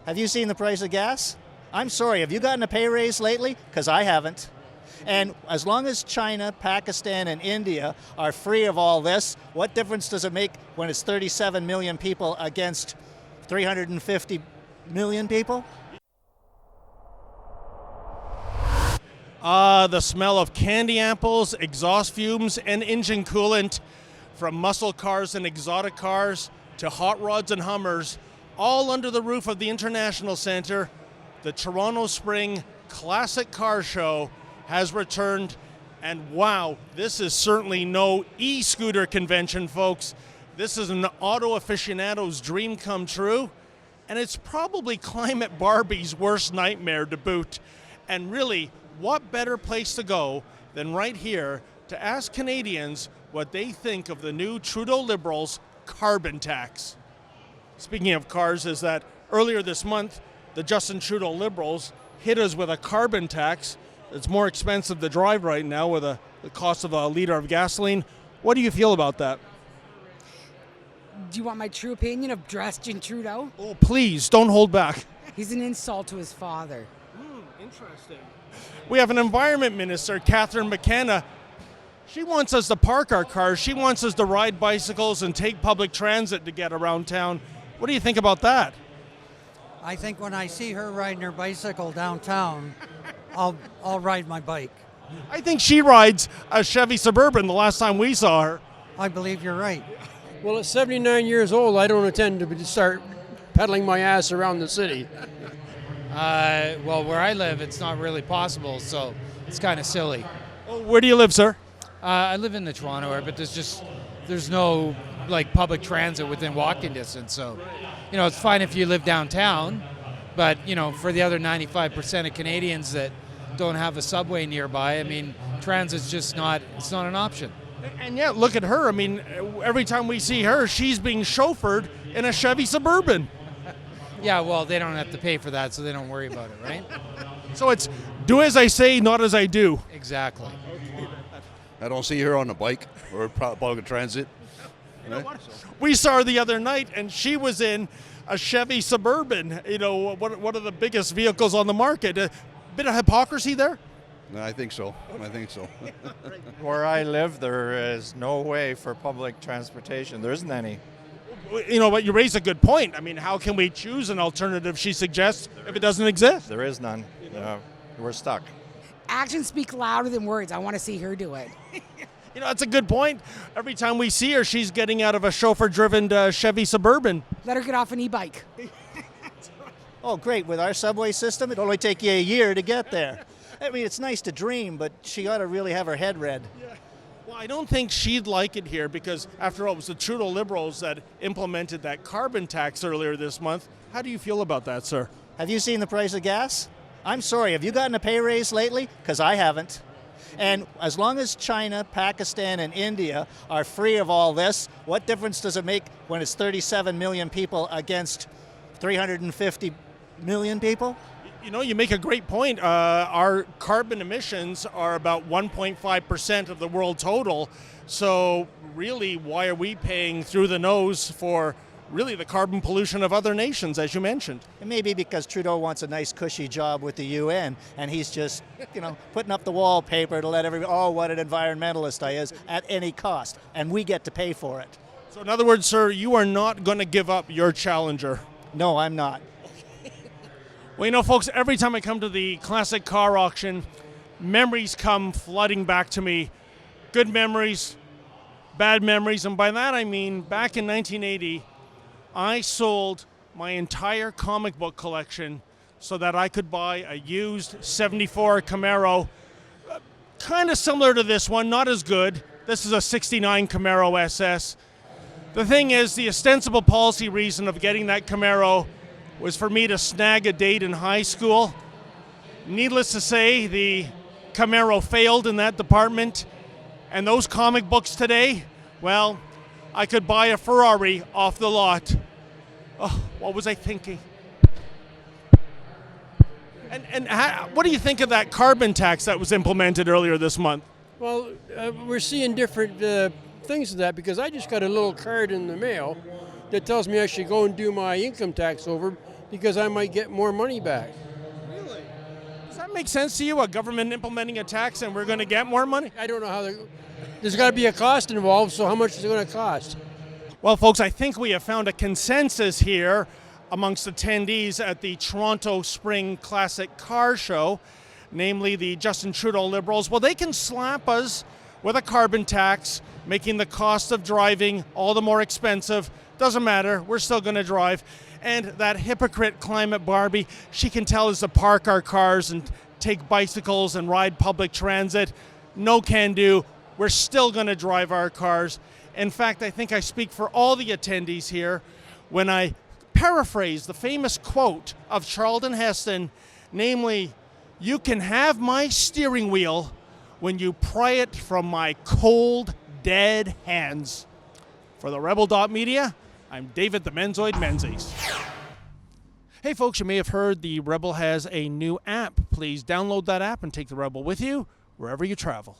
Have you seen the price of gas? I'm sorry, have you gotten a pay raise lately? Because I haven't. And as long as China, Pakistan, and India are free of all this, what difference does it make when it's 37 million people against 350 million people? The smell of candy apples, exhaust fumes, and engine coolant from muscle cars and exotic cars to hot rods and Hummers, all under the roof of the International Centre. The Toronto Spring Classic Car Show has returned, and wow, this is certainly no e-scooter convention, folks. This is an auto aficionado's dream come true, and it's probably Climate Barbie's worst nightmare to boot. And really, what better place to go than right here to ask Canadians what they think of the new Trudeau Liberals' carbon tax. Speaking of cars, is that earlier this month, the Justin Trudeau Liberals hit us with a carbon tax. It's more expensive to drive right now with the cost of a liter of gasoline. What do you feel about that? Do you want my true opinion of Justin Trudeau? Oh, please, don't hold back. He's an insult to his father. Interesting. We have an environment minister, Catherine McKenna. She wants us to park our cars. She wants us to ride bicycles and take public transit to get around town. What do you think about that? I think when I see her riding her bicycle downtown, I'll ride my bike. I think she rides a Chevy Suburban the last time we saw her. I believe you're right. Well, at 79 years old, I don't intend to start pedaling my ass around the city. Well, where I live, it's not really possible, so it's kind of silly. Oh, where do you live, sir? I live in the Toronto area, but there's no like public transit within walking distance. So, it's fine if you live downtown, but for the other 95% of Canadians that don't have a subway nearby, I mean, transit's just not an option. And yet, look at her. I mean, every time we see her, she's being chauffeured in a Chevy Suburban. Yeah, well, they don't have to pay for that, so they don't worry about it, right? So it's do as I say, not as I do. Exactly. I don't see her on a bike or public transit. You know what? We saw her the other night, and she was in a Chevy Suburban, one of the biggest vehicles on the market. A bit of hypocrisy there? I think so. Where I live, there is no way for public transportation. There isn't any. But you raise a good point. I mean, how can we choose an alternative, she suggests, if it doesn't exist? There is none. We're stuck. Actions speak louder than words. I want to see her do it. That's a good point. Every time we see her, she's getting out of a chauffeur-driven Chevy Suburban. Let her get off an e-bike. Oh, great. With our subway system, it'll only take you a year to get there. I mean, it's nice to dream, but she ought to really have her head read. Yeah. Well, I don't think she'd like it here because, after all, it was the Trudeau Liberals that implemented that carbon tax earlier this month. How do you feel about that, sir? Have you seen the price of gas? I'm sorry, have you gotten a pay raise lately? Because I haven't. And as long as China, Pakistan, and India are free of all this, what difference does it make when it's 37 million people against 350 million people? You make a great point. Our carbon emissions are about 1.5% of the world total. So really, why are we paying through the nose for really the carbon pollution of other nations, as you mentioned? It may be because Trudeau wants a nice cushy job with the UN, and he's just, putting up the wallpaper to let everybody, oh, what an environmentalist I is, at any cost. And we get to pay for it. So in other words, sir, you are not going to give up your challenger. No, I'm not. Well, folks, every time I come to the classic car auction, memories come flooding back to me. Good memories, bad memories, and by that I mean back in 1980, I sold my entire comic book collection so that I could buy a used 74 Camaro, kind of similar to this one, not as good. This is a 69 Camaro SS. The thing is, the ostensible policy reason of getting that Camaro was for me to snag a date in high school. Needless to say, the Camaro failed in that department. And those comic books today, well, I could buy a Ferrari off the lot. Oh, what was I thinking? And what do you think of that carbon tax that was implemented earlier this month? Well, we're seeing different things of that because I just got a little card in the mail that tells me I should go and do my income tax over because I might get more money back. Really? Does that make sense to you? A government implementing a tax and we're going to get more money? I don't know how there's got to be a cost involved, so how much is it going to cost? Well, folks, I think we have found a consensus here amongst attendees at the Toronto Spring Classic Car Show, namely the Justin Trudeau Liberals. Well, they can slap us with a carbon tax, making the cost of driving all the more expensive. Doesn't matter, we're still going to drive. And that hypocrite Climate Barbie, she can tell us to park our cars and take bicycles and ride public transit. No can do. We're still going to drive our cars. In fact, I think I speak for all the attendees here when I paraphrase the famous quote of Charlton Heston, namely, "You can have my steering wheel when you pry it from my cold, dead hands." For the Rebel.media, I'm David the Menzoid Menzies. Hey folks, you may have heard the Rebel has a new app. Please download that app and take the Rebel with you wherever you travel.